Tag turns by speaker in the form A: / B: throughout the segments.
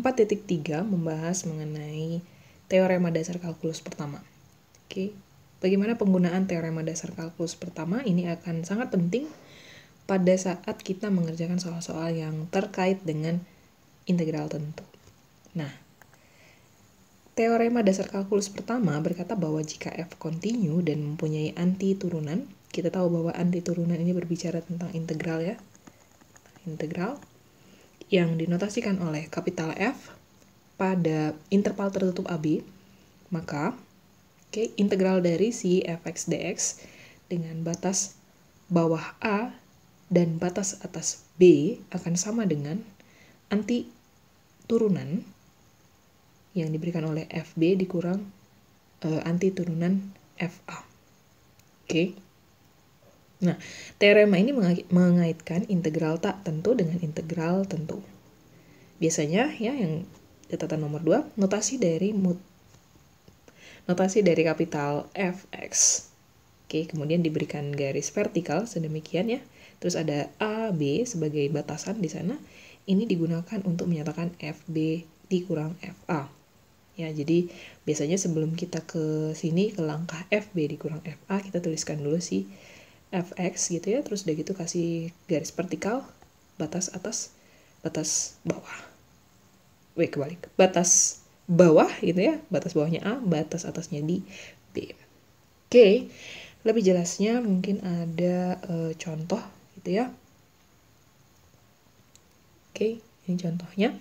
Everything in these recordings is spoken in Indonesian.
A: 4.3 membahas mengenai teorema dasar kalkulus pertama. Oke, bagaimana penggunaan teorema dasar kalkulus pertama ini akan sangat penting pada saat kita mengerjakan soal-soal yang terkait dengan integral tentu. Nah, teorema dasar kalkulus pertama berkata bahwa jika f kontinu dan mempunyai anti turunan, kita tahu bahwa anti turunan ini berbicara tentang integral ya. Integral yang dinotasikan oleh kapital F pada interval tertutup AB, maka integral dari si fx dx dengan batas bawah A dan batas atas B akan sama dengan anti turunan yang diberikan oleh FB dikurang anti turunan FA. Oke. Nah, teorema ini mengaitkan integral tak tentu dengan integral tentu. Biasanya ya yang catatan nomor 2, notasi dari kapital Fx. Oke, kemudian diberikan garis vertikal sedemikian ya. Terus ada A, B sebagai batasan di sana. Ini digunakan untuk menyatakan FB dikurang FA. Ya, jadi biasanya sebelum kita ke sini ke langkah FB dikurang FA, kita tuliskan dulu si Fx gitu ya, terus udah gitu kasih garis vertikal, batas atas, batas bawah. Kebalik. Batas bawah gitu ya, batas bawahnya A, batas atasnya di B. Oke, lebih jelasnya mungkin ada contoh gitu ya. Oke, ini contohnya.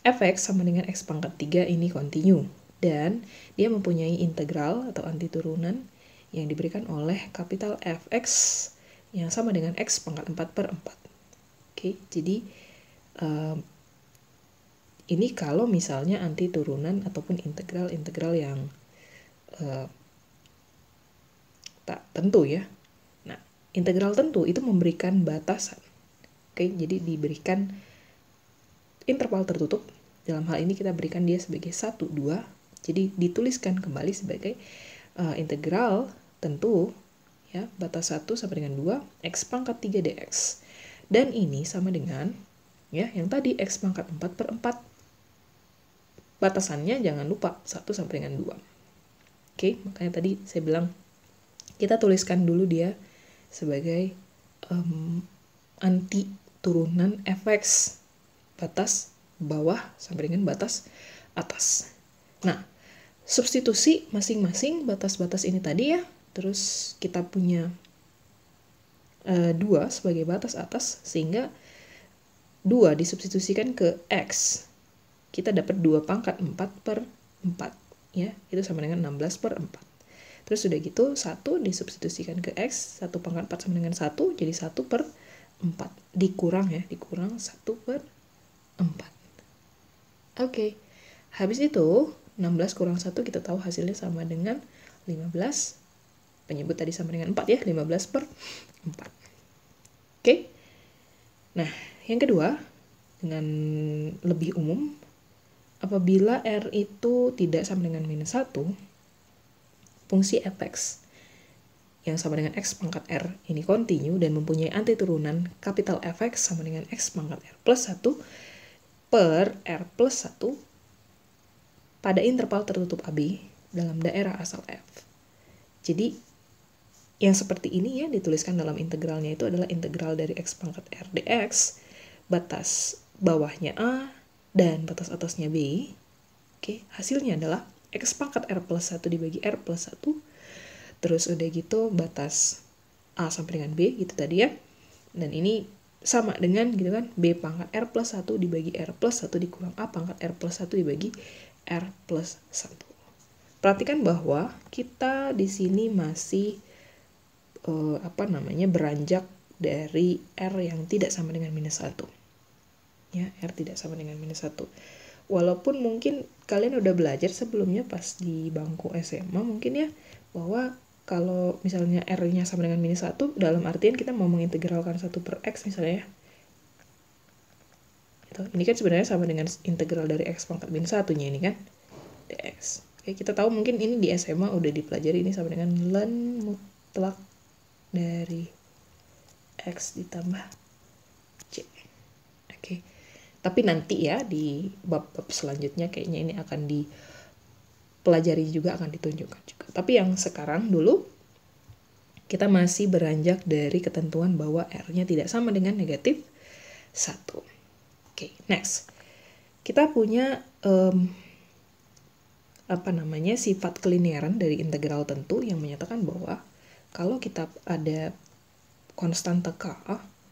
A: Fx sama dengan x pangkat 3 ini kontinu. Dan dia mempunyai integral atau anti turunan yang diberikan oleh kapital Fx yang sama dengan x pangkat 4/4. Oke, jadi ini kalau misalnya anti turunan ataupun integral yang tak tentu ya. Nah, integral tentu itu memberikan batasan. Oke, jadi diberikan interval tertutup. Dalam hal ini kita berikan dia sebagai 1, 2. Jadi dituliskan kembali sebagai integral tentu ya, batas 1 sampai dengan 2 x pangkat 3 dx. Dan ini sama dengan ya yang tadi x pangkat 4/4. Batasannya jangan lupa 1 sampai dengan 2. Oke, makanya tadi saya bilang kita tuliskan dulu dia sebagai anti turunan Fx, batas bawah sampai dengan batas atas. Nah, substitusi masing-masing batas-batas ini tadi ya, terus kita punya 2 sebagai batas atas, sehingga 2 disubstitusikan ke X. Kita dapat 2 pangkat 4/4. Ya, itu sama dengan 16/4. Terus udah gitu, 1 disubstitusikan ke X, 1 pangkat 4 sama dengan 1, jadi 1/4. Dikurang 1/4. Oke, habis itu 16 kurang 1 kita tahu hasilnya sama dengan 15. Penyebut tadi sama dengan 4 ya, 15/4. Oke. Nah, yang kedua, dengan lebih umum, apabila R itu tidak sama dengan -1, fungsi Fx yang sama dengan x pangkat R ini kontinu dan mempunyai anti turunan kapital Fx sama dengan x pangkat R plus 1 per R plus 1 pada interval tertutup AB dalam daerah asal F. Jadi, yang seperti ini ya dituliskan dalam integralnya itu adalah integral dari x pangkat R dx, batas bawahnya A dan batas atasnya B. Oke, hasilnya adalah x pangkat R plus 1 dibagi R plus 1. Terus udah gitu batas A sampai dengan B gitu tadi ya. Dan ini sama dengan gitu kan, B pangkat R plus 1 dibagi R plus 1 dikurang A pangkat R plus 1 dibagi R plus 1. Perhatikan bahwa kita di sini masih beranjak dari R yang tidak sama dengan -1. Ya, R tidak sama dengan -1. Walaupun mungkin kalian udah belajar sebelumnya pas di bangku SMA mungkin ya, bahwa kalau misalnya R-nya sama dengan -1, dalam artian kita mau mengintegralkan 1 per X misalnya ya. Gitu. Ini kan sebenarnya sama dengan integral dari X pangkat -1-nya ini kan, dx. Oke, kita tahu mungkin ini di SMA udah dipelajari, ini sama dengan ln mutlak dari X ditambah C. Oke. Tapi nanti ya di bab-bab selanjutnya kayaknya ini akan dipelajari juga, akan ditunjukkan juga. Tapi yang sekarang dulu kita masih beranjak dari ketentuan bahwa R-nya tidak sama dengan negatif 1. Oke, next. Kita punya sifat kelinearan dari integral tentu yang menyatakan bahwa kalau kita ada konstanta K,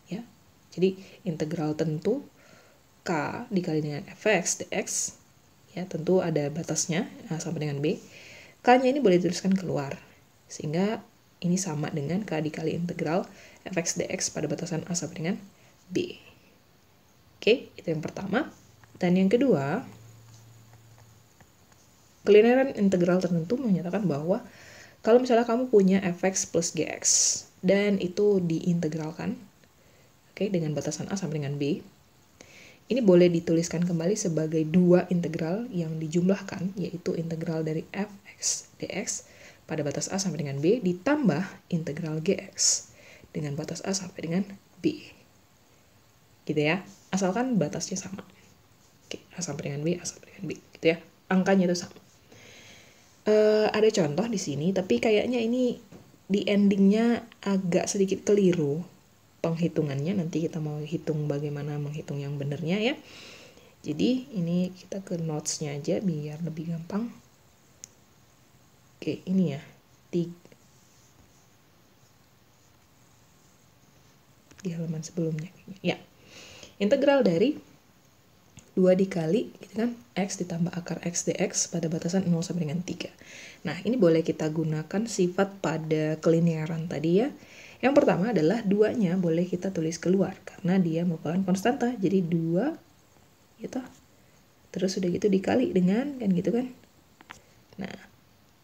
A: ya, jadi integral tentu K dikali dengan fx dx, ya tentu ada batasnya sama dengan b, K-nya ini boleh dituliskan keluar, sehingga ini sama dengan K dikali integral fx dx pada batasan A sama dengan B. Oke, itu yang pertama. Dan yang kedua, kelinearan integral tertentu menyatakan bahwa kalau misalnya kamu punya fx plus gx, dan itu diintegralkan, oke, dengan batasan A sama dengan B, ini boleh dituliskan kembali sebagai dua integral yang dijumlahkan, yaitu integral dari fx dx pada batas A sampai dengan B ditambah integral gx dengan batas A sampai dengan B. Gitu ya. Asalkan batasnya sama. Oke, A sampai dengan B, A sampai dengan B. Gitu ya. Angkanya itu sama. Ada contoh di sini, tapi kayaknya ini di endingnya agak sedikit keliru penghitungannya. Nanti kita mau hitung bagaimana menghitung yang benernya ya. Jadi ini kita ke notes-nya aja biar lebih gampang. Oke, ini ya. Di halaman sebelumnya. Ya. Integral dari 2 dikali gitu kan, x ditambah akar x dx pada batasan 0 sampai dengan 3. Nah, ini boleh kita gunakan sifat pada kelinearan tadi ya. Yang pertama adalah 2-nya boleh kita tulis keluar karena dia merupakan konstanta. Jadi 2 gitu. Terus udah gitu dikali dengan kan gitu kan. Nah,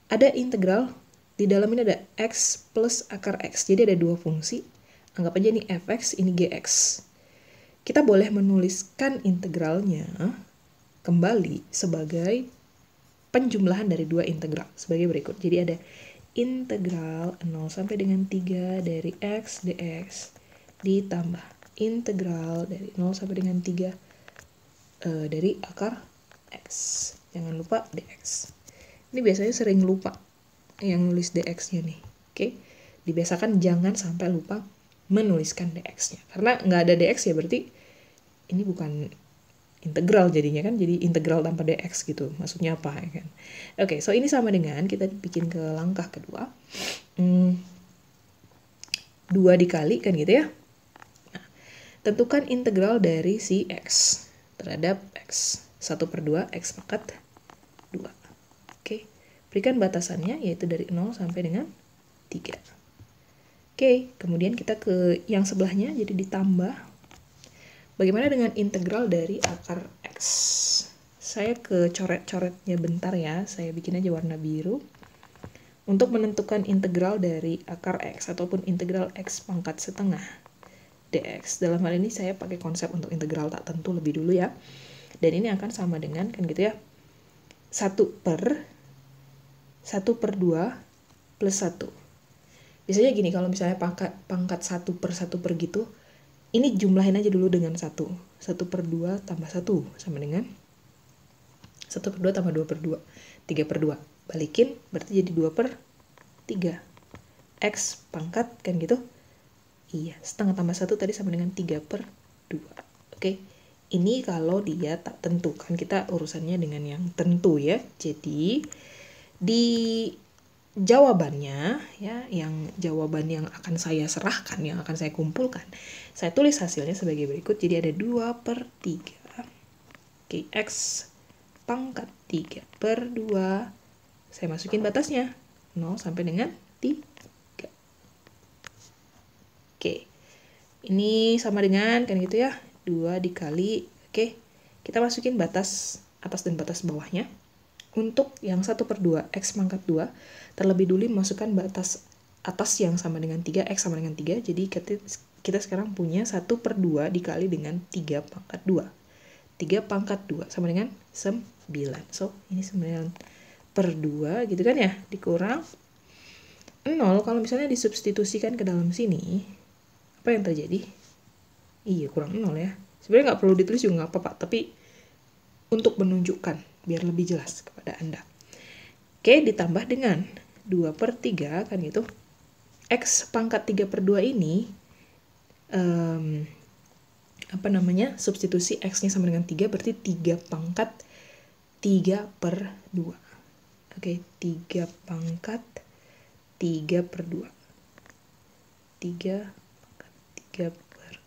A: ada integral di dalam ini ada x plus akar x. Jadi ada dua fungsi. Anggap aja ini fx, ini gx. Kita boleh menuliskan integralnya kembali sebagai penjumlahan dari dua integral sebagai berikut. Jadi ada integral 0 sampai dengan 3 dari x dx ditambah integral dari 0 sampai dengan 3 dari akar x. Jangan lupa dx. Ini biasanya sering lupa yang nulis dx-nya nih. Oke. Dibiasakan jangan sampai lupa menuliskan dx-nya. Karena nggak ada dx ya berarti ini bukan integral jadinya kan, jadi integral tanpa dx gitu. Maksudnya apa ya kan? Oke, so ini sama dengan kita bikin ke langkah kedua. 2 dikali kan gitu ya. Nah, tentukan integral dari si x terhadap x. 1/2 x pangkat 2. Oke, berikan batasannya yaitu dari 0 sampai dengan 3. Oke, kemudian kita ke yang sebelahnya, jadi ditambah. Bagaimana dengan integral dari akar x? Saya ke coret-coretnya bentar ya, saya bikin aja warna biru. Untuk menentukan integral dari akar x, ataupun integral x pangkat setengah dx. Dalam hal ini saya pakai konsep untuk integral tak tentu lebih dulu ya. Dan ini akan sama dengan, kan gitu ya, 1/2 plus 1. Biasanya gini, kalau misalnya pangkat 1/1 gitu, ini jumlahin aja dulu dengan 1. 1/2 tambah 1 sama dengan 1/2 tambah 2/2. 3/2. Balikin, berarti jadi 2/3. X pangkat, kan gitu. Iya, setengah tambah 1 tadi sama dengan 3/2. Oke, ini kalau dia tak tentu, kan kita urusannya dengan yang tentu ya. Jadi, di jawabannya ya, yang jawaban yang akan saya serahkan, yang akan saya kumpulkan, saya tulis hasilnya sebagai berikut. Jadi ada 2/3 Oke, x pangkat 3/2, saya masukin batasnya 0 sampai dengan 3. Oke, ini sama dengan kan gitu ya, 2 dikali. Oke, kita masukin batas atas dan batas bawahnya. Untuk yang 1/2 x pangkat 2, terlebih dulu masukkan batas atas yang sama dengan 3, x sama dengan 3. Jadi kita sekarang punya 1/2 dikali dengan 3 pangkat 2. 3 pangkat 2 sama dengan 9. So, ini 9/2 gitu kan ya, dikurang 0. Kalau misalnya disubstitusikan ke dalam sini, apa yang terjadi? Iya, kurang 0 ya. Sebenarnya nggak perlu ditulis juga nggak apa-apa, tapi untuk menunjukkan biar lebih jelas kepada Anda. Oke, ditambah dengan 2/3 kan gitu. X pangkat 3/2 ini substitusi X-nya sama dengan 3, berarti 3 pangkat 3/2. Oke, 3 pangkat 3/2. 3 pangkat 3/2.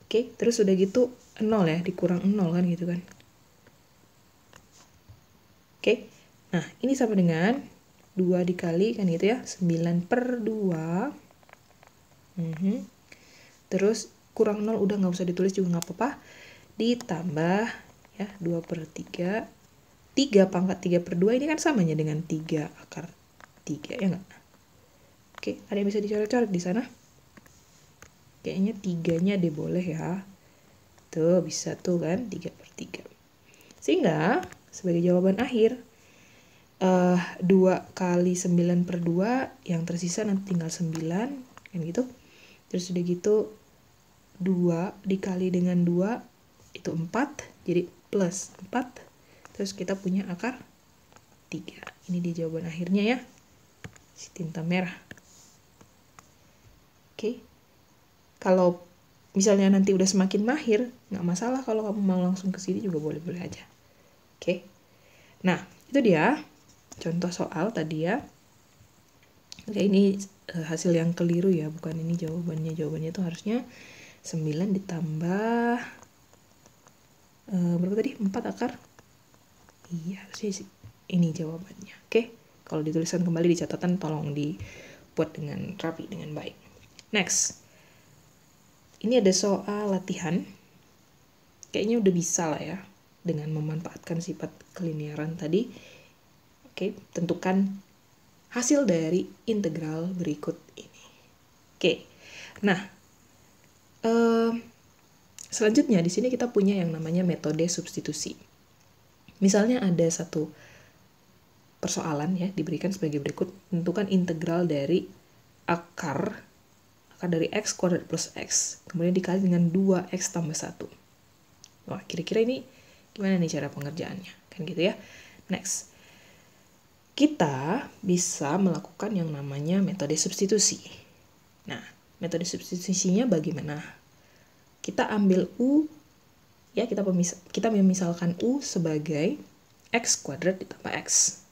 A: Oke, terus udah gitu 0 ya, dikurang 0 kan gitu kan. Oke, nah ini sama dengan 2 dikali kan gitu ya, 9/2. Terus kurang 0 udah nggak usah ditulis juga nggak apa-apa. Ditambah ya 2/3. 3 pangkat 3/2 ini kan samanya dengan 3/3 ya nggak? Oke, ada yang bisa dicoret-coret di sana? Kayaknya 3-nya deh boleh ya. Tuh bisa tuh kan 3/3. Sehingga sebagai jawaban akhir 2 kali 9/2 yang tersisa nanti tinggal 9 kan gitu. Terus udah gitu 2 dikali dengan 2 itu 4, jadi plus 4. Terus kita punya akar 3. Ini di jawaban akhirnya ya, si tinta merah. Oke, kalau misalnya nanti udah semakin mahir, nggak masalah kalau kamu mau langsung ke sini juga boleh-boleh aja. Oke, nah itu dia contoh soal tadi ya. Oke, ini hasil yang keliru ya, bukan ini jawabannya. Jawabannya itu harusnya 9 ditambah berapa tadi? 4 akar. Iya, harusnya sih ini jawabannya. Oke, kalau dituliskan kembali di catatan tolong dibuat dengan rapi, dengan baik. Next. Ini ada soal latihan. Kayaknya udah bisa lah ya dengan memanfaatkan sifat kelinearan tadi. Oke, tentukan hasil dari integral berikut ini. Oke, nah selanjutnya di sini kita punya yang namanya metode substitusi. Misalnya ada satu persoalan ya diberikan sebagai berikut, tentukan integral dari akar dari x kuadrat plus x, kemudian dikali dengan 2x tambah 1. Wah, kira-kira ini gimana nih cara pengerjaannya? Kan gitu ya. Next. Kita bisa melakukan yang namanya metode substitusi. Nah, metode substitusinya bagaimana? Kita ambil U, ya kita memisalkan U sebagai x kuadrat ditambah x.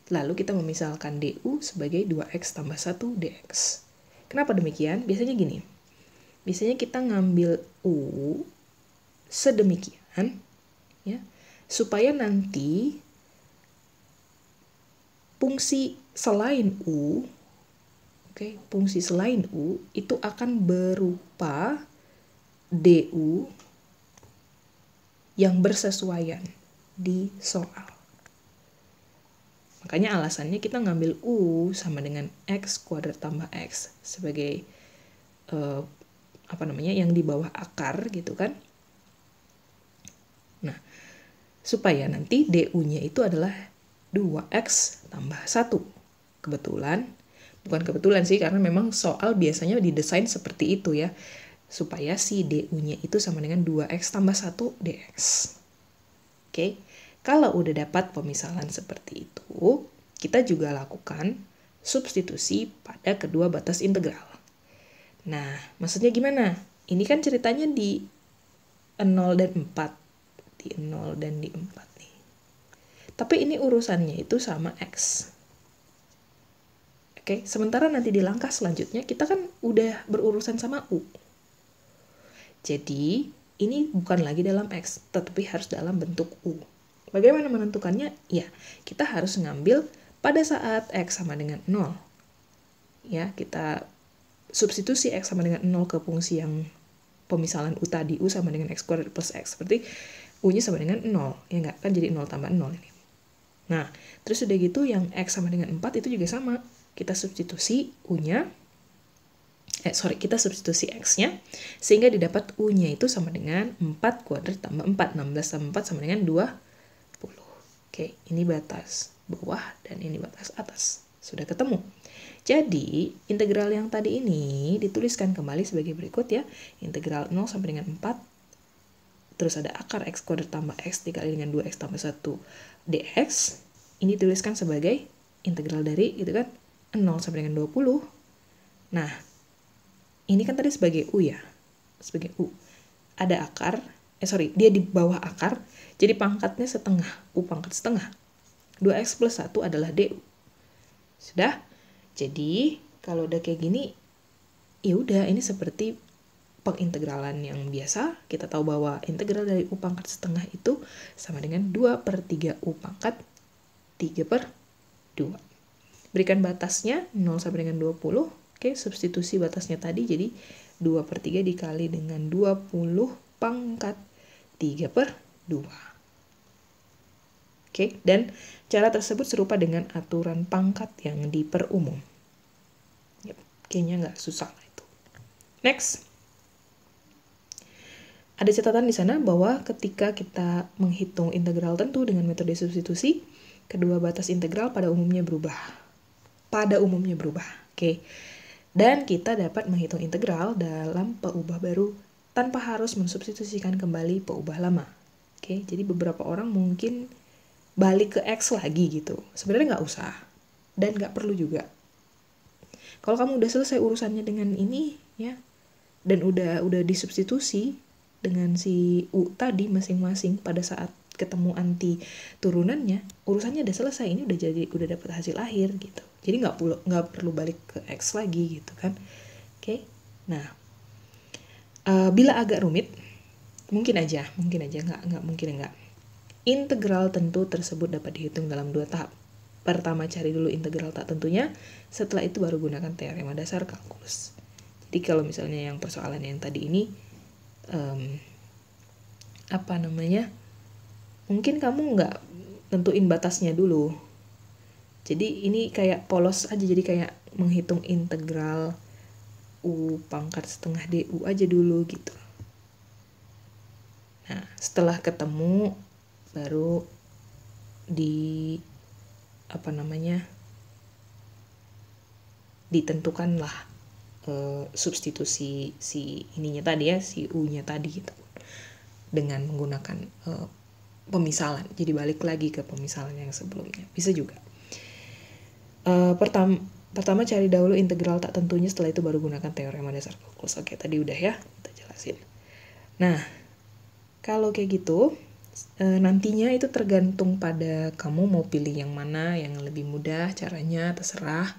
A: Lalu kita memisalkan DU sebagai 2x tambah 1 dx. Kenapa demikian? Biasanya gini. Biasanya kita ngambil U sedemikian ya, supaya nanti fungsi selain U, fungsi selain U itu akan berupa DU yang bersesuaian di soal. Makanya alasannya kita ngambil U sama dengan x kuadrat tambah x sebagai yang di bawah akar gitu kan. Nah, supaya nanti DU-nya itu adalah 2x tambah 1. Bukan kebetulan sih, karena memang soal biasanya didesain seperti itu ya. Supaya si DU-nya itu sama dengan 2x tambah 1 dx. Oke. Kalau udah dapat pemisalan seperti itu, kita juga lakukan substitusi pada kedua batas integral. Nah, maksudnya gimana? Ini kan ceritanya di 0 dan 4. Di 0 dan di 4 nih. Tapi ini urusannya itu sama X. Oke, sementara nanti di langkah selanjutnya kita kan udah berurusan sama U. Jadi, ini bukan lagi dalam X, tetapi harus dalam bentuk U. Bagaimana menentukannya? Ya, kita harus ngambil pada saat X sama dengan 0. Ya, kita substitusi X sama dengan 0 ke fungsi yang pemisalan U tadi. U sama dengan X kuadrat plus X. Seperti U-nya sama dengan 0. Ya enggak? Kan jadi 0 tambah 0 ini. Nah, terus udah gitu yang X sama dengan 4 itu juga sama. Kita substitusi U-nya. Kita substitusi X-nya. Sehingga didapat U-nya itu sama dengan 4 kuadrat tambah 4. 16 tambah 4 sama dengan 20. Oke, ini batas bawah dan ini batas atas. Sudah ketemu. Jadi, integral yang tadi ini dituliskan kembali sebagai berikut ya. Integral 0 sampai dengan 4. Terus ada akar x kuadrat tambah x dikali dengan 2x tambah 1 dx. Ini dituliskan sebagai integral dari gitu kan 0 sampai dengan 20. Nah, ini kan tadi sebagai u ya. Sebagai u. Ada akar, dia di bawah akar, jadi pangkatnya setengah, u pangkat setengah. 2x plus 1 adalah du. Sudah? Jadi, kalau udah kayak gini, ya udah ini seperti pengintegralan yang biasa. Kita tahu bahwa integral dari u pangkat setengah itu sama dengan 2/3 u pangkat 3/2. Berikan batasnya 0 sampai dengan 20. Oke, substitusi batasnya tadi jadi 2/3 dikali dengan 20 pangkat 3/2. Oke, dan cara tersebut serupa dengan aturan pangkat yang diperumum. Yep, kayaknya nggak susah itu. Next. Ada catatan di sana bahwa ketika kita menghitung integral tentu dengan metode substitusi, kedua batas integral pada umumnya berubah. Oke. Dan kita dapat menghitung integral dalam peubah baru tanpa harus mensubstitusikan kembali peubah lama. Oke, jadi beberapa orang mungkin balik ke X lagi gitu. Sebenarnya nggak usah. Dan nggak perlu juga. Kalau kamu udah selesai urusannya dengan ini, ya, dan udah disubstitusi dengan si U tadi masing-masing pada saat ketemu anti turunannya, urusannya udah selesai. Ini udah dapat hasil akhir gitu. Jadi nggak perlu balik ke X lagi gitu kan. Oke. Nah, bila agak rumit, mungkin aja nggak mungkin enggak. Integral tentu tersebut dapat dihitung dalam 2 tahap. Pertama cari dulu integral tak tentunya, setelah itu baru gunakan teorema dasar kalkulus. Jadi kalau misalnya yang persoalan yang tadi ini, mungkin kamu nggak tentuin batasnya dulu. Jadi ini kayak polos aja, jadi kayak menghitung integral u pangkat setengah du aja dulu gitu. Nah, setelah ketemu baru ditentukanlah substitusi si ininya tadi ya, si u-nya tadi gitu, dengan menggunakan pemisalan. Jadi balik lagi ke pemisalan yang sebelumnya, bisa juga. Pertama cari dahulu integral tak tentunya, setelah itu baru gunakan teorema dasar kalkulus. Oke, tadi udah ya kita jelasin. Nah, kalau kayak gitu nantinya itu tergantung pada kamu mau pilih yang mana yang lebih mudah, caranya terserah.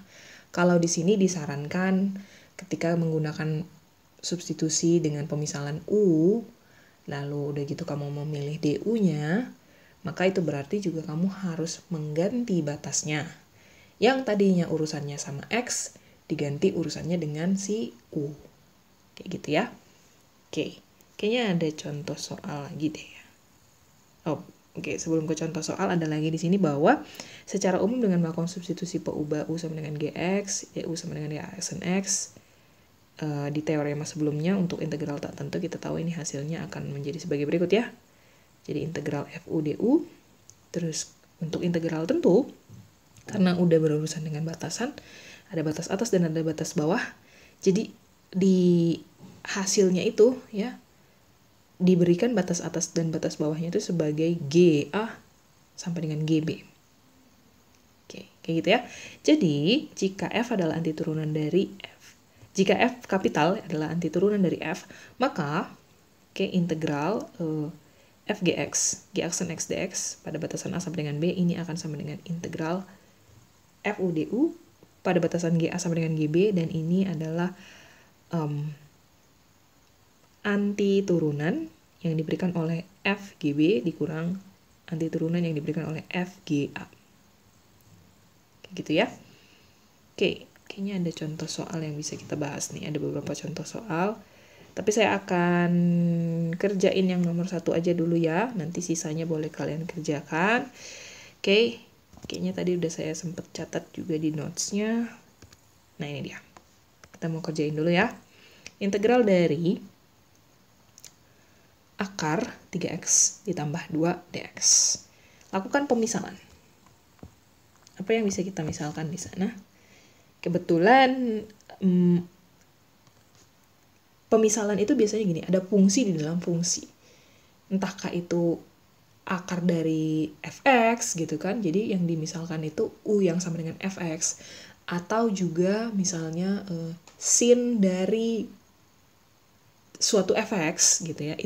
A: Kalau di sini disarankan ketika menggunakan substitusi dengan pemisalan U, lalu udah gitu kamu memilih DU-nya, maka itu berarti juga kamu harus mengganti batasnya. Yang tadinya urusannya sama X, diganti urusannya dengan si U. Kayak gitu ya. Oke, kayaknya ada contoh soal lagi deh ya. Oke, sebelum ke contoh soal ada lagi di sini bahwa secara umum dengan melakukan substitusi peubah U sama dengan GX, DU sama dengan DX X, di teorema sebelumnya untuk integral tak tentu kita tahu ini hasilnya akan menjadi sebagai berikut ya. Jadi integral FU DU, terus untuk integral tentu karena udah berurusan dengan batasan, ada batas atas dan ada batas bawah. Jadi di hasilnya itu ya diberikan batas atas dan batas bawahnya itu sebagai GA sampai dengan GB. Oke, kayak gitu ya. Jadi, jika F adalah antiturunan dari F, jika F kapital adalah antiturunan dari F, maka integral FGX, G aksen X dx pada batasan A sampai dengan B ini akan sama dengan integral FUDU pada batasan GA sampai dengan GB, dan ini adalah antiturunan yang diberikan oleh FGB dikurang antiturunan yang diberikan oleh FGA. Kayak gitu ya. Oke, kayaknya ada contoh soal yang bisa kita bahas nih. Ada beberapa contoh soal. Tapi saya akan kerjain yang nomor 1 aja dulu ya. Nanti sisanya boleh kalian kerjakan. Oke, kayaknya tadi udah saya sempat catat juga di notes-nya. Nah, ini dia. Kita mau kerjain dulu ya. Integral dari akar 3x ditambah 2 dx. Lakukan pemisalan. Apa yang bisa kita misalkan di sana? Kebetulan pemisalan itu biasanya gini, ada fungsi di dalam fungsi. Entahkah itu akar dari fx gitu kan, jadi yang dimisalkan itu u yang sama dengan fx, atau juga misalnya sin dari suatu fx gitu ya,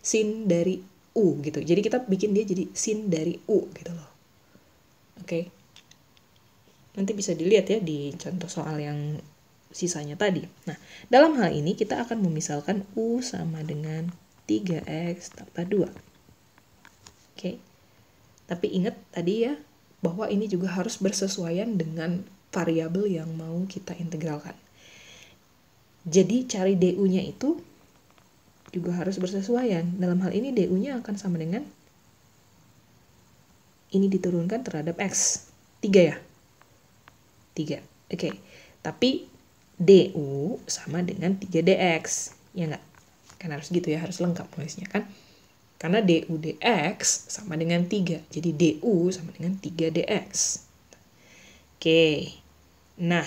A: sin dari u gitu, jadi kita bikin dia jadi sin dari u gitu loh. Oke. Nanti bisa dilihat ya di contoh soal yang sisanya tadi. Nah, dalam hal ini kita akan memisalkan u sama dengan 3x tambah 2. Oke. Tapi ingat tadi ya, bahwa ini juga harus bersesuaian dengan variabel yang mau kita integralkan. Jadi cari du-nya itu juga harus bersesuaian. Dalam hal ini du-nya akan sama dengan ini diturunkan terhadap x. 3 ya? 3. Oke. Tapi du sama dengan 3dx. Ya enggak? Kan harus gitu ya, harus lengkap nulisnya kan? Karena du dx sama dengan 3. Jadi du sama dengan 3dx. Oke. Nah,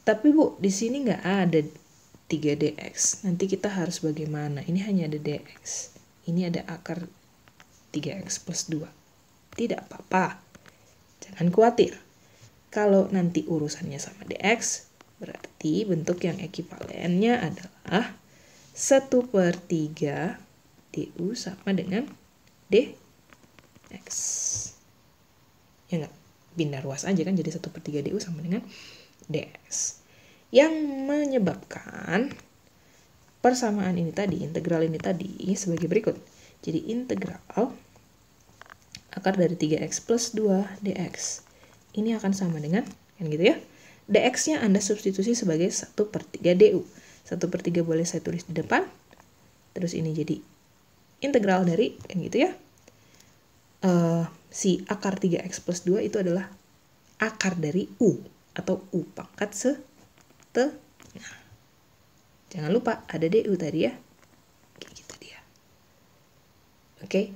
A: tapi Bu, di sini nggak ada 3dx. Nanti kita harus bagaimana? Ini hanya ada dx. Ini ada akar 3x plus 2. Tidak apa-apa. Jangan khawatir. Kalau nanti urusannya sama dx, berarti bentuk yang ekivalennya adalah 1/3 du sama dengan dx. Ya enggak? Pindah ruas aja kan, jadi 1/3 du sama dengan dx. Yang menyebabkan persamaan ini tadi, integral ini tadi sebagai berikut. Jadi integral akar dari 3x plus 2 dx. Ini akan sama dengan, kan gitu ya. dx-nya Anda substitusi sebagai 1/3 du. 1/3 boleh saya tulis di depan. Terus ini jadi integral dari, kan gitu ya. Si akar 3x plus 2 itu adalah akar dari u, atau u pangkat setengah. Jangan lupa ada du tadi ya. Kayak gitu dia. Oke.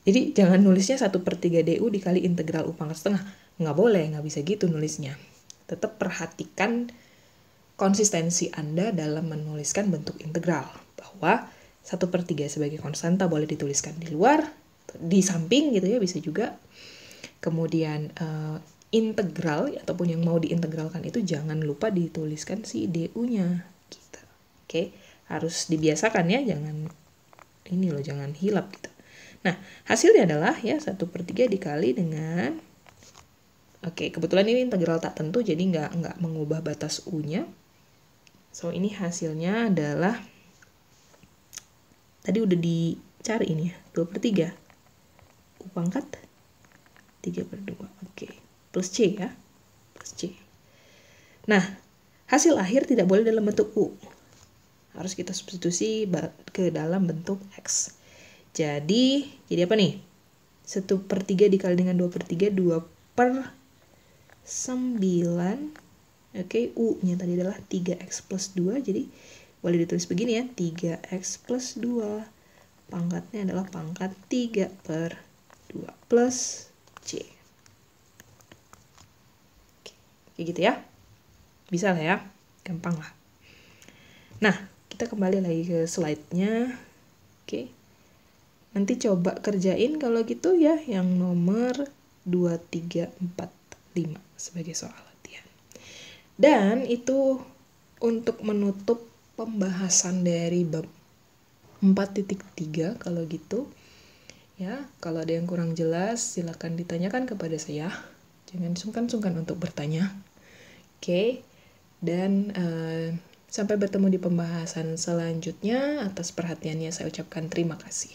A: Jadi jangan nulisnya 1/3 du dikali integral u pangkat setengah. Nggak boleh, nggak bisa gitu nulisnya. Tetap perhatikan konsistensi Anda dalam menuliskan bentuk integral. Bahwa 1/3 sebagai konstanta boleh dituliskan di luar, di samping gitu ya, bisa juga. Kemudian integral ataupun yang mau diintegralkan itu jangan lupa dituliskan si du-nya gitu. Oke, harus dibiasakan ya, jangan ini loh, jangan hilap gitu. Nah, hasilnya adalah ya 1/3 dikali dengan, oke, kebetulan ini integral tak tentu jadi nggak mengubah batas u-nya. So, ini hasilnya adalah tadi udah dicari ini ya, 2/3 u pangkat 3/2. Oke. Plus C ya. Plus C. Nah, hasil akhir tidak boleh dalam bentuk U. Harus kita substitusi ke dalam bentuk X. Jadi apa nih? 1/3 dikali dengan 2/3, 2/9. Oke, U-nya tadi adalah 3x plus 2. Jadi boleh ditulis begini ya, 3x plus 2. Pangkatnya adalah pangkat 3/2 plus C. Kayak gitu ya. Bisa lah ya. Gampang lah. Nah, kita kembali lagi ke slide-nya. Oke. Nanti coba kerjain kalau gitu ya yang nomor 2, 3, 4, 5 sebagai soal latihan. Dan itu untuk menutup pembahasan dari bab 4.3 kalau gitu. Ya, kalau ada yang kurang jelas silakan ditanyakan kepada saya. Jangan sungkan-sungkan untuk bertanya. Oke. Dan sampai bertemu di pembahasan selanjutnya. Atas perhatiannya saya ucapkan terima kasih.